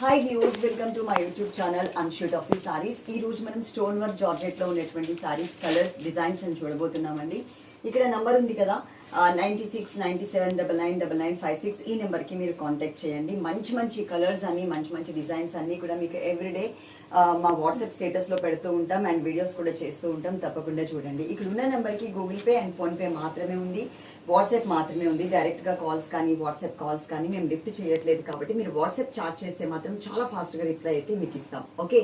Hi viewers, welcome to my YouTube channel అన్షూట్ of the saris. ఈ రోజు మనం స్టోన్ వర్క్ జార్జెట్లో ఉన్నటువంటి సారీస్ కలర్స్ డిజైన్స్ అని చూడబోతున్నామండి. ఇక్కడ నంబర్ ఉంది కదా 9697999956. ఈ నెంబర్కి మీరు కాంటాక్ట్ చేయండి. మంచి మంచి కలర్స్ అన్ని మంచి డిజైన్స్ అన్నీ కూడా మీకు ఎవ్రీడే మా వాట్సాప్ స్టేటస్లో పెడుతూ ఉంటాం అండ్ వీడియోస్ కూడా చేస్తూ ఉంటాం. తప్పకుండా చూడండి. ఇక్కడ ఉన్న నెంబర్కి గూగుల్ పే అండ్ ఫోన్పే మాత్రమే ఉంది, వాట్సాప్ మాత్రమే ఉంది. డైరెక్ట్గా కాల్స్ కానీ వాట్సాప్ కాల్స్ కానీ మేము లిఫ్ట్ చేయట్లేదు. కాబట్టి మీరు వాట్సాప్ చాట్ చేస్తే మాత్రం చాలా ఫాస్ట్గా రిప్లై అయితే మీకు ఇస్తాం. ఓకే,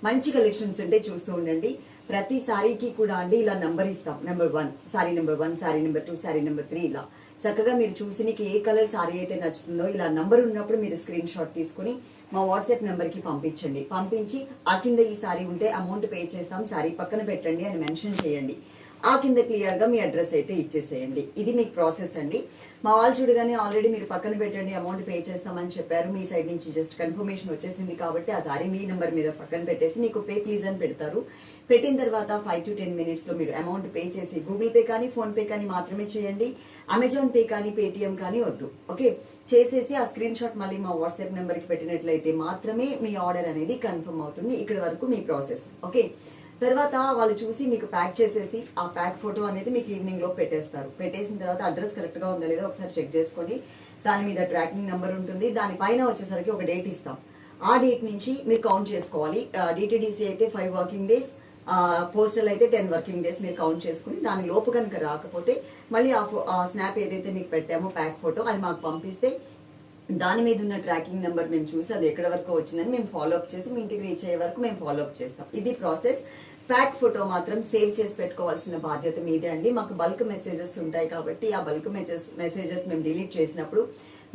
మంచి కలెక్షన్స్ ఉంటే చూస్తూ ఉండండి. ప్రతి సారీకి కూడా అండి ఇలా నెంబర్ ఇస్తాం. Number 1 sorry, number 1 sorry, number 2 sorry, number 3 ఇలా చక్కగా మీరు చూసి నీకు ఏ కలర్ సారీ అయితే నచ్చుతుందో ఇలా నంబర్ ఉన్నప్పుడు మీరు స్క్రీన్ షాట్ తీసుకుని మా వాట్సాప్ నెంబర్కి పంపించండి. పంపించి ఆ కింద ఈ సారీ ఉంటే అమౌంట్ పే చేస్తాం, సారీ పక్కన పెట్టండి అని మెన్షన్ చేయండి. ఆ కింద క్లియర్గా మీ అడ్రస్ అయితే ఇచ్చేసేయండి. ఇది మీకు ప్రాసెస్ అండి. మా వాళ్ళు చూడగానే ఆల్రెడీ మీరు పక్కన పెట్టండి అమౌంట్ పే చేస్తామని చెప్పారు. మీ సైడ్ నుంచి జస్ట్ కన్ఫర్మేషన్ వచ్చేసింది కాబట్టి ఆ సారీ మీ నెంబర్ మీద పక్కన పెట్టేసి మీకు పే ప్లీజ్ అని పెడతారు. పెట్టిన తర్వాత 5 to 10 minutesలో మీరు అమౌంట్ పే చేసి గూగుల్ పే కానీ ఫోన్పే కానీ మాత్రమే చేయండి. అమెజాన్ పే కానీ పేటిఎం కానీ వద్దు. ఓకే, చేసేసి ఆ స్క్రీన్ షాట్ మళ్ళీ మా వాట్సాప్ నెంబర్కి పెట్టినట్లయితే మాత్రమే మీ ఆర్డర్ అనేది కన్ఫర్మ్ అవుతుంది. ఇక్కడ వరకు మీ ప్రాసెస్. ఓకే, తర్వాత వాళ్ళు చూసి మీకు ప్యాక్ చేసేసి ఆ ప్యాక్ ఫోటో అనేది మీకు ఈవినింగ్లో పెట్టేస్తారు. పెట్టేసిన తర్వాత అడ్రస్ కరెక్ట్గా ఉందా లేదో ఒకసారి చెక్ చేసుకోండి. దాని మీద ట్రాకింగ్ నెంబర్ ఉంటుంది. దానిపైన వచ్చేసరికి ఒక డేట్ ఇస్తాం. ఆ డేట్ నుంచి మీరు కౌంట్ చేసుకోవాలి. డిటిడిసి అయితే 5 working days, పోస్టల్ అయితే 10 working days మీరు కౌంట్ చేసుకుని దాని లోపు కనుక రాకపోతే మళ్ళీ ఆ స్నాప్ ఏదైతే మీకు పెట్టామో ప్యాక్ ఫోటో అది మాకు పంపిస్తే దాని మీద ఉన్న ట్రాకింగ్ నెంబర్ మేము చూసి అది ఎక్కడ వరకు వచ్చిందని మేము ఫాలోఅప్ చేసి మీ ఇంటికి రీచ్ అయ్యే వరకు మేము ఫాలోఅప్ చేస్తాం. ఇది ప్రాసెస్. ప్యాక్ ఫోటో మాత్రం సేవ్ చేసి పెట్టుకోవాల్సిన బాధ్యత మీదే అండి. మాకు బల్క్ మెసేజెస్ ఉంటాయి కాబట్టి ఆ బల్క్ మెసేజెస్ మేము డిలీట్ చేసినప్పుడు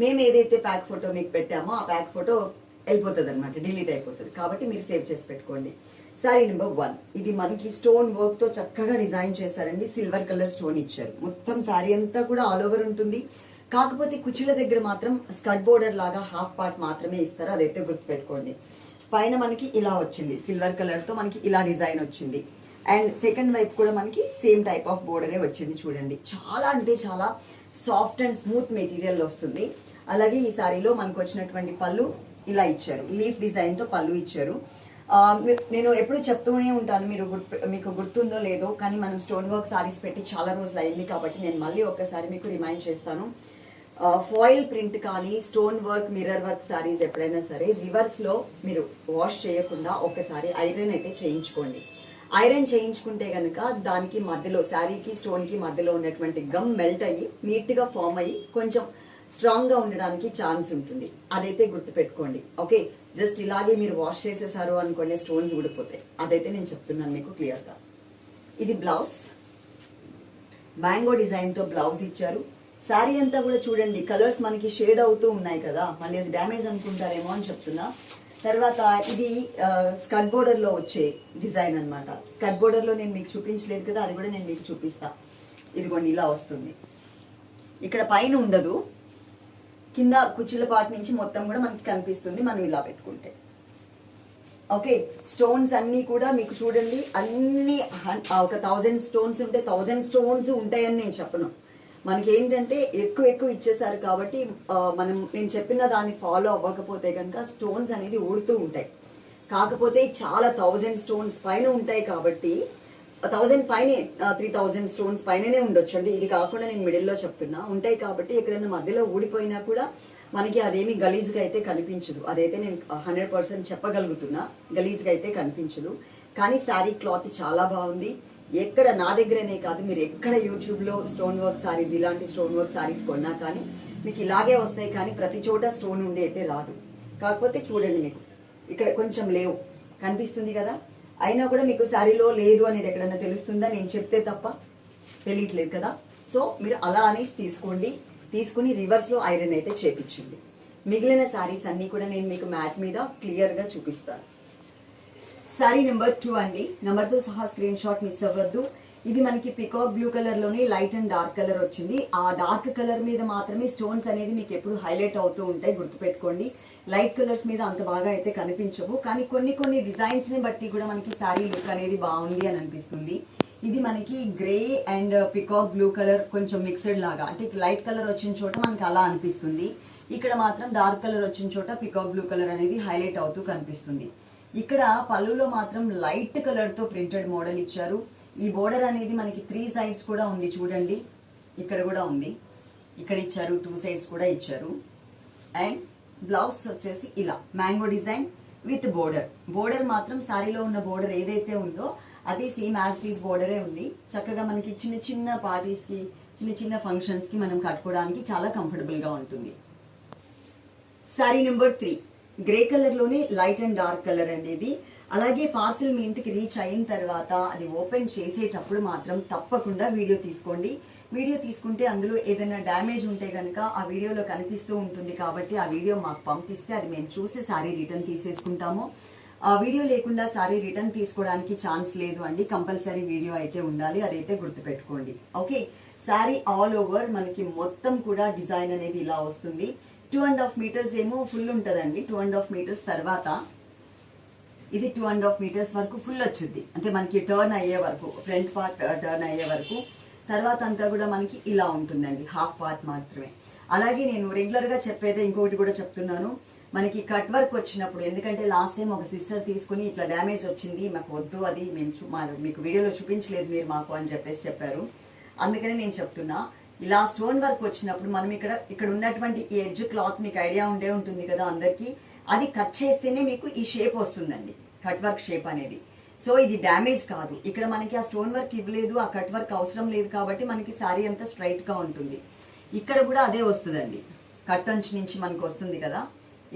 మేము ఏదైతే ప్యాక్ ఫోటో మీకు పెట్టామో ఆ ప్యాక్ ఫోటో వెళ్ళిపోతుంది అనమాట, డిలీట్ అయిపోతుంది. కాబట్టి మీరు సేవ్ చేసి పెట్టుకోండి. సారీ నెంబర్ 1 ఇది మనకి స్టోన్ వర్క్తో చక్కగా డిజైన్ చేశారండి. సిల్వర్ కలర్ స్టోన్ ఇచ్చారు. మొత్తం సారీ అంతా కూడా ఆల్ ఓవర్ ఉంటుంది. కాకపోతే కుచ్చుల దగ్గర మాత్రం స్కర్ట్ బోర్డర్ లాగా హాఫ్ పార్ట్ మాత్రమే ఇస్తారు. అదైతే గుర్తుపెట్టుకోండి. పైన మనకి ఇలా వచ్చింది, సిల్వర్ కలర్తో మనకి ఇలా డిజైన్ వచ్చింది. అండ్ సెకండ్ వైపు కూడా మనకి సేమ్ టైప్ ఆఫ్ బోర్డరే వచ్చింది. చూడండి, చాలా అంటే చాలా సాఫ్ట్ అండ్ స్మూత్ మెటీరియల్ వస్తుంది. అలాగే ఈ సారీలో మనకు వచ్చినటువంటి పళ్ళు ఇలా ఇచ్చారు. లీఫ్ డిజైన్తో పళ్ళు ఇచ్చారు. నేను ఎప్పుడు చెప్తూనే ఉంటాను, మీకు గుర్తుందో లేదో కానీ మనం స్టోన్ వర్క్ సారీస్ పెట్టి చాలా రోజులు అయింది కాబట్టి నేను మళ్ళీ ఒక్కసారి మీకు రిమైండ్ చేస్తాను. ఫాయిల్ ప్రింట్ కానీ stone work mirror work saris ఎప్పుడైనా సరే రివర్స్లో మీరు వాష్ చేయకుండా ఒకసారి ఐరన్ అయితే చేయించుకోండి. ఐరన్ చేయించుకుంటే కనుక దానికి మధ్యలో శారీకి స్టోన్కి మధ్యలో ఉన్నటువంటి గమ్ మెల్ట్ అయ్యి నీట్గా ఫామ్ అయ్యి కొంచెం స్ట్రాంగ్గా ఉండడానికి ఛాన్స్ ఉంటుంది. అదైతే గుర్తుపెట్టుకోండి. ఓకే, జస్ట్ ఇలాగే మీరు వాష్ చేసేసారు అనుకోండి స్టోన్స్ ఊడిపోతాయి. అదైతే నేను చెప్తున్నాను మీకు క్లియర్గా. ఇది బ్లౌజ్, మ్యాంగో డిజైన్తో బ్లౌజ్ ఇచ్చారు. శారీ అంతా కూడా చూడండి కలర్స్ మనకి షేడ్ అవుతూ ఉన్నాయి కదా, మళ్ళీ అది డ్యామేజ్ అనుకుంటారేమో అని చెప్తున్నా. తర్వాత ఇది స్కర్ట్ బోర్డర్లో వచ్చే డిజైన్ అనమాట. స్కర్ట్ బోర్డర్లో నేను మీకు చూపించలేదు కదా, అది కూడా నేను మీకు చూపిస్తా. ఇదిగోండి ఇలా వస్తుంది. ఇక్కడ పైన ఉండదు, కింద కుచ్చుల పార్ట్ నుంచి మొత్తం కూడా మనకి కనిపిస్తుంది మనం ఇలా పెట్టుకుంటే. ఓకే, స్టోన్స్ అన్నీ కూడా మీకు చూడండి అన్ని ఒక 1000 స్టోన్స్ ఉంటే 1000 స్టోన్స్ ఉంటాయని నేను చెప్పను. మనకి ఏంటంటే ఎక్కువ ఇచ్చేసారు కాబట్టి నేను చెప్పిన దాన్ని ఫాలో అవ్వకపోతే కనుక స్టోన్స్ అనేది ఊడుతూ ఉంటాయి. కాకపోతే చాలా 1000 స్టోన్స్ పైన ఉంటాయి కాబట్టి 1000 పైన 3000 స్టోన్స్ పైననే ఉండొచ్చు అండి. ఇది కాకుండా నేను మిడిల్లో చెప్తున్నా ఉంటాయి కాబట్టి ఎక్కడైనా మధ్యలో ఊడిపోయినా కూడా మనకి అదేమి గలీజ్గా అయితే కనిపించదు. అదైతే నేను 100% చెప్పగలుగుతున్నా, గలీజ్గా అయితే కనిపించదు. కానీ శారీ క్లాత్ చాలా బాగుంది. ఎక్కడ నా దగ్గరనే కాదు, మీరు ఎక్కడ యూట్యూబ్లో స్టోన్ వర్క్ సారీస్ ఇలాంటి స్టోన్ వర్క్ సారీస్ కొన్నా కానీ మీకు ఇలాగే వస్తాయి. కానీ ప్రతి చోట స్టోన్ ఉండి అయితే రాదు. కాకపోతే చూడండి మీకు ఇక్కడ కొంచెం లేవు కనిపిస్తుంది కదా, అయినా కూడా మీకు శారీలో లేదు అనేది ఎక్కడైనా తెలుస్తుందా? నేను చెప్తే తప్ప తెలియట్లేదు కదా. సో మీరు అలా అనేసి తీసుకోండి. తీసుకుని రివర్స్లో ఐరన్ అయితే చేపించండి. మిగిలిన శారీస్ అన్నీ కూడా నేను మీకు మ్యాట్ మీద క్లియర్గా చూపిస్తాను. శారీ నెంబర్ 2 అండి. నెంబర్తో సహా స్క్రీన్ షాట్ మిస్ అవ్వద్దు. ఇది మనకి పికాక్ బ్లూ కలర్లోనే లైట్ అండ్ డార్క్ కలర్ వచ్చింది. ఆ డార్క్ కలర్ మీద మాత్రమే స్టోన్స్ అనేది మీకు ఎప్పుడు హైలైట్ అవుతూ ఉంటాయి, గుర్తుపెట్టుకోండి. లైట్ కలర్స్ మీద అంత బాగా అయితే కనిపించవు. కానీ కొన్ని డిజైన్స్ని బట్టి కూడా మనకి శారీ లుక్ అనేది బాగుంది అని అనిపిస్తుంది. ఇది మనకి grey and peacock blue colour కొంచెం మిక్స్డ్ లాగా, అంటే లైట్ కలర్ వచ్చిన చోట మనకి అలా అనిపిస్తుంది. ఇక్కడ మాత్రం డార్క్ కలర్ వచ్చిన చోట పికాక్ బ్లూ కలర్ అనేది హైలైట్ అవుతూ కనిపిస్తుంది. ఇక్కడ పళ్ళులో మాత్రం లైట్ కలర్ తో ప్రింటెడ్ మోడల్ ఇచ్చారు. ఈ బోర్డర్ అనేది మనకి 3 సైడ్స్ కూడా ఉంది చూడండి, ఇక్కడ కూడా ఉంది, ఇక్కడ ఇచ్చారు, 2 సైడ్స్ కూడా ఇచ్చారు. అండ్ బ్లౌజ్ వచ్చేసి ఇలా మ్యాంగో డిజైన్ విత్ బోర్డర్ మాత్రం శారీలో ఉన్న బోర్డర్ ఏదైతే ఉందో అది సేమ్ యాజ్ ఇట్ ఈస్ బోర్డరే ఉంది. చక్కగా మనకి చిన్న చిన్న పార్టీస్ కి, చిన్న చిన్న ఫంక్షన్స్ కి మనం కట్టుకోవడానికి చాలా కంఫర్టబుల్ గా ఉంటుంది. శారీ నెంబర్ 3 గ్రే కలర్ లోనే లైట్ అండ్ డార్క్ కలర్ అండి ఇది. అలాగే పార్సిల్ మీ ఇంటికి రీచ్ అయిన తర్వాత అది ఓపెన్ చేసేటప్పుడు మాత్రం తప్పకుండా వీడియో తీసుకోండి. వీడియో తీసుకుంటే అందులో ఏదైనా డ్యామేజ్ ఉంటే కనుక ఆ వీడియోలో కనిపిస్తూ ఉంటుంది కాబట్టి ఆ వీడియో మాకు పంపిస్తే అది మేము చూసి శారీ రిటర్న్ తీసేసుకుంటాము. ఆ వీడియో లేకుండా శారీ రిటర్న్ తీసుకోవడానికి ఛాన్స్ లేదు అండి, కంపల్సరీ వీడియో అయితే ఉండాలి, అదైతే గుర్తుపెట్టుకోండి. ఓకే, శారీ ఆల్ ఓవర్ మనకి మొత్తం కూడా డిజైన్ అనేది ఇలా వస్తుంది. 2.5 మీటర్స్ ఏమో ఫుల్ ఉంటుందండి. 2.5 మీటర్స్ తర్వాత ఇది 2.5 మీటర్స్ వరకు ఫుల్ వచ్చుద్ది, అంటే మనకి టర్న్ అయ్యే వరకు, ఫ్రంట్ పార్ట్ టర్న్ అయ్యే వరకు. తర్వాత అంతా కూడా మనకి ఇలా ఉంటుందండి, హాఫ్ పార్ట్ మాత్రమే. అలాగే నేను రెగ్యులర్ గా చెప్పేదే ఇంకొకటి కూడా చెప్తున్నాను, మనకి కట్ వర్క్ వచ్చినప్పుడు, ఎందుకంటే లాస్ట్ టైం ఒక సిస్టర్ తీసుకుని ఇట్లా డ్యామేజ్ వచ్చింది, మాకు వద్దు, అది మేము మీకు వీడియోలో చూపించలేదు మీరు మాకు అని చెప్పారు. అందుకని నేను చెప్తున్నా, ఇలా స్టోన్ వర్క్ వచ్చినప్పుడు మనం ఇక్కడ ఉన్నటువంటి ఈ ఎడ్జ్ క్లాత్ మీకు ఐడియా ఉండే ఉంటుంది కదా అందరికి, అది కట్ చేస్తేనే మీకు ఈ షేప్ వస్తుందండి, కట్ వర్క్ షేప్ అనేది. సో ఇది డ్యామేజ్ కాదు, ఇక్కడ మనకి ఆ స్టోన్ వర్క్ ఇవ్వలేదు, ఆ కట్ వర్క్ అవసరం లేదు కాబట్టి మనకి శారీ అంతా స్ట్రైట్ గా ఉంటుంది. ఇక్కడ కూడా అదే వస్తుందండి, కట్ అంచు నుంచి మనకు వస్తుంది కదా,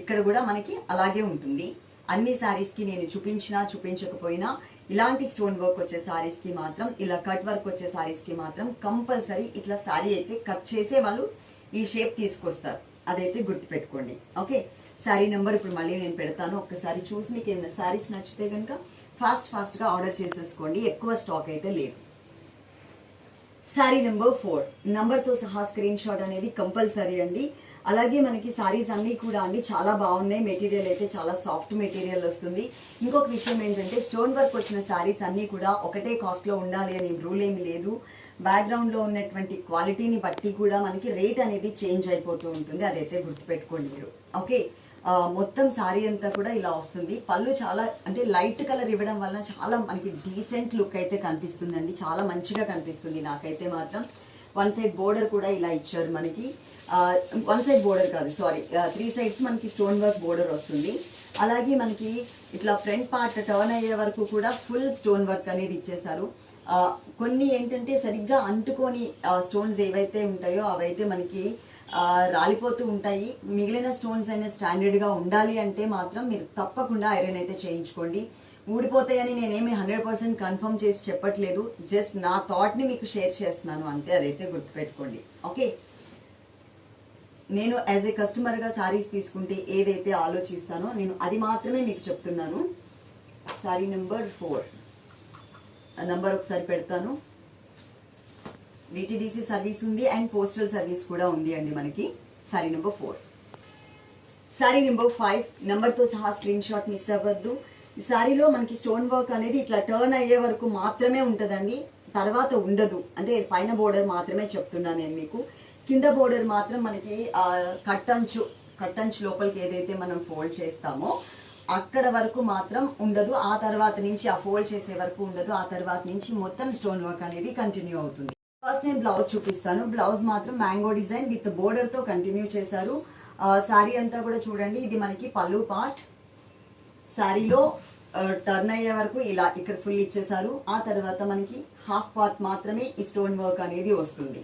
ఇక్కడ కూడా మనకి అలాగే ఉంటుంది. అన్ని శారీస్ కి నేను చూపించకపోయినా ఇలాంటి స్టోన్ వర్క్ వచ్చే శారీస్ కి మాత్రం, ఇలా కట్ వర్క్ వచ్చే శారీస్ కి మాత్రం కంపల్సరీ ఇట్లా శారీ అయితే కట్ చేసే వాళ్ళు ఈ షేప్ తీసుకొస్తారు, అదైతే గుర్తుపెట్టుకోండి. ఓకే, శారీ నెంబర్ ఇప్పుడు మళ్ళీ నేను పెడతాను, ఒక్కసారి చూసి మీకు ఏమైనా శారీస్ నచ్చితే కనుక ఫాస్ట్ గా ఆర్డర్ చేసేసుకోండి, ఎక్కువ స్టాక్ అయితే లేదు. శారీ నెంబర్ 4 నంబర్తో సహా స్క్రీన్ షాట్ అనేది కంపల్సరీ అండి. అలాగే మనకి శారీస్ అన్నీ కూడా అండి చాలా బాగున్నాయి, మెటీరియల్ అయితే చాలా సాఫ్ట్ మెటీరియల్ వస్తుంది. ఇంకొక విషయం ఏంటంటే స్టోన్ వర్క్ వచ్చిన శారీస్ అన్నీ కూడా ఒకటే కాస్ట్లో ఉండాలి అని రూల్ ఏమి లేదు. బ్యాక్గ్రౌండ్లో ఉన్నటువంటి క్వాలిటీని బట్టి కూడా మనకి రేట్ అనేది చేంజ్ అయిపోతూ ఉంటుంది, అదైతే గుర్తుపెట్టుకోండి మీరు. ఓకే, మొత్తం శారీ అంతా కూడా ఇలా వస్తుంది. పళ్ళు చాలా అంటే లైట్ కలర్ ఇవ్వడం వల్ల చాలా మనకి డీసెంట్ లుక్ అయితే కనిపిస్తుందండి, చాలా మంచిగా కనిపిస్తుంది నాకైతే మాత్రం. 1 సైడ్ బోర్డర్ కూడా ఇలా ఇచ్చారు మనకి, 1 సైడ్ బోర్డర్ కాదు సారీ, 3 సైడ్స్ మనకి స్టోన్ వర్క్ బోర్డర్ వస్తుంది. అలాగే మనకి ఇట్లా ఫ్రంట్ పార్ట్ టర్న్ అయ్యే వరకు కూడా ఫుల్ స్టోన్ వర్క్ అనేది ఇచ్చేసారు. కొన్ని ఏంటంటే సరిగ్గా అంటుకొని స్టోన్స్ ఏవైతే ఉంటాయో అవైతే మనకి రాలిపోతూ ఉంటాయి. మిగిలిన స్టోన్స్ అయినా స్టాండర్డ్గా ఉండాలి అంటే మాత్రం మీరు తప్పకుండా ఐరన్ అయితే చేయించుకోండి. ఊడిపోతాయని నేనేమి 100% కన్ఫర్మ్ చేసి చెప్పట్లేదు, జస్ట్ నా థాట్ని మీకు షేర్ చేస్తున్నాను అంతే, అదైతే గుర్తుపెట్టుకోండి. ఓకే, నేను యాజ్ ఏ కస్టమర్గా శారీస్ తీసుకుంటే ఏదైతే ఆలోచిస్తానో నేను అది మాత్రమే మీకు చెప్తున్నాను. శారీ నెంబర్ 4 నంబర్ ఒకసారి పెడతాను. డిటిడిసి సర్వీస్ ఉంది అండ్ పోస్టల్ సర్వీస్ కూడా ఉంది అండి మనకి. శారీ నెంబర్ 4. శారీ నెంబర్ 5 నంబర్తో సహా స్క్రీన్ షాట్ మిస్ అవ్వద్దు. ఈ శారీలో మనకి స్టోన్ వర్క్ అనేది ఇట్లా టర్న్ అయ్యే వరకు మాత్రమే ఉంటుందండి, తర్వాత ఉండదు. అంటే పైన బోర్డర్ మాత్రమే చెప్తున్నా నేను మీకు, కింద బోర్డర్ మాత్రం మనకి కట్టంచు లోపలికి ఏదైతే మనం ఫోల్డ్ చేస్తామో అక్కడ వరకు మాత్రం ఉండదు. ఆ తర్వాత నుంచి ఆ ఫోల్డ్ చేసే వరకు ఉండదు, ఆ తర్వాత నుంచి మొత్తం స్టోన్ వర్క్ అనేది కంటిన్యూ అవుతుంది. ఫస్ట్ నేను బ్లౌజ్ చూపిస్తాను. బ్లౌజ్ మాత్రం మ్యాంగో డిజైన్ విత్ బోర్డర్ తో కంటిన్యూ చేశారు. శారీ అంతా కూడా చూడండి, ఇది మనకి పళ్ళు పార్ట్. శారీలో టర్న్ అయ్యే వరకు ఇలా ఇక్కడ ఫుల్ ఇచ్చేసారు. ఆ తర్వాత మనకి హాఫ్ పార్ట్ మాత్రమే ఈ స్టోన్ వర్క్ అనేది వస్తుంది,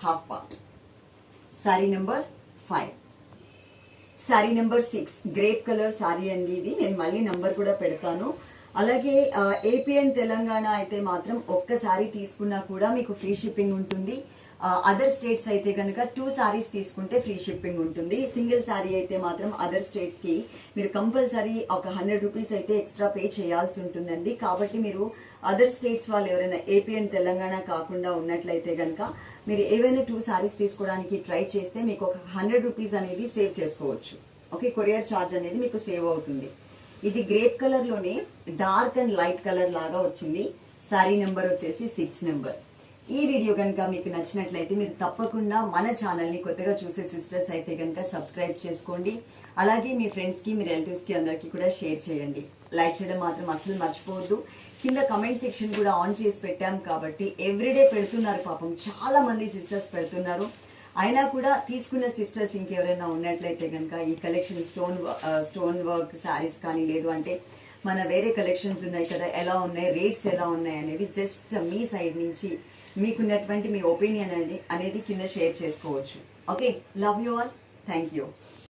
half part. Sari number 5. Sari number 6 grape colour sari అండి ఇది, నేను మళ్ళీ నెంబర్ కూడా పెడతాను. అలాగే ఏపీ అండ్ తెలంగాణ అయితే మాత్రం ఒక్క శారీ తీసుకున్నా కూడా మీకు ఫ్రీ షిప్పింగ్ ఉంటుంది. అదర్ స్టేట్స్ అయితే కనుక 2 శారీస్ తీసుకుంటే ఫ్రీ షిప్పింగ్ ఉంటుంది. సింగిల్ శారీ అయితే మాత్రం అదర్ స్టేట్స్ కి మీరు కంపల్సరీ ఒక 100 రూపీస్ అయితే ఎక్స్ట్రా పే చేయాల్సి ఉంటుందండి. కాబట్టి మీరు అదర్ స్టేట్స్ వాళ్ళు ఎవరైనా ఏపీ అండ్ తెలంగాణ కాకుండా ఉన్నట్లయితే కనుక మీరు ఏవైనా 2 శారీస్ తీసుకోవడానికి ట్రై చేస్తే మీకు ఒక 100 రూపీస్ అనేది సేవ్ చేసుకోవచ్చు. ఓకే, కొరియర్ ఛార్జ్ అనేది మీకు సేవ్ అవుతుంది. ఇది గ్రేప్ కలర్ లోనే డార్క్ అండ్ లైట్ కలర్ లాగా వచ్చింది. శారీ నెంబర్ వచ్చేసి 6 నెంబర్. ఈ వీడియో కనుక మీకు నచ్చినట్లయితే మీరు తప్పకుండా మన ఛానల్ని కొత్తగా చూసే సిస్టర్స్ అయితే కనుక సబ్స్క్రైబ్ చేసుకోండి. అలాగే మీ ఫ్రెండ్స్కి మీ రిలేటివ్స్కి అందరికీ కూడా షేర్ చేయండి. లైక్ చేయడం మాత్రం అసలు మర్చిపోవద్దు. కింద కమెంట్ సెక్షన్ కూడా ఆన్ చేసి పెట్టాం కాబట్టి ఎవ్రీడే పెడుతున్నారు, పాపం చాలా మంది సిస్టర్స్ పెడుతున్నారు. అయినా కూడా తీసుకున్న సిస్టర్స్ ఇంకెవరైనా ఉన్నట్లయితే కనుక ఈ కలెక్షన్ స్టోన్ వర్క్ శారీస్ కానీ లేదు అంటే మన వేరే కలెక్షన్స్ ఉన్నాయి కదా, ఎలా ఉన్నాయి, రేట్స్ ఎలా ఉన్నాయి అనేది జస్ట్ మీ సైడ్ నుంచి మీకున్నటువంటి మీ ఒపీనియన్ అనేది కింద షేర్ చేసుకోవచ్చు. Okay, love you all, thank you.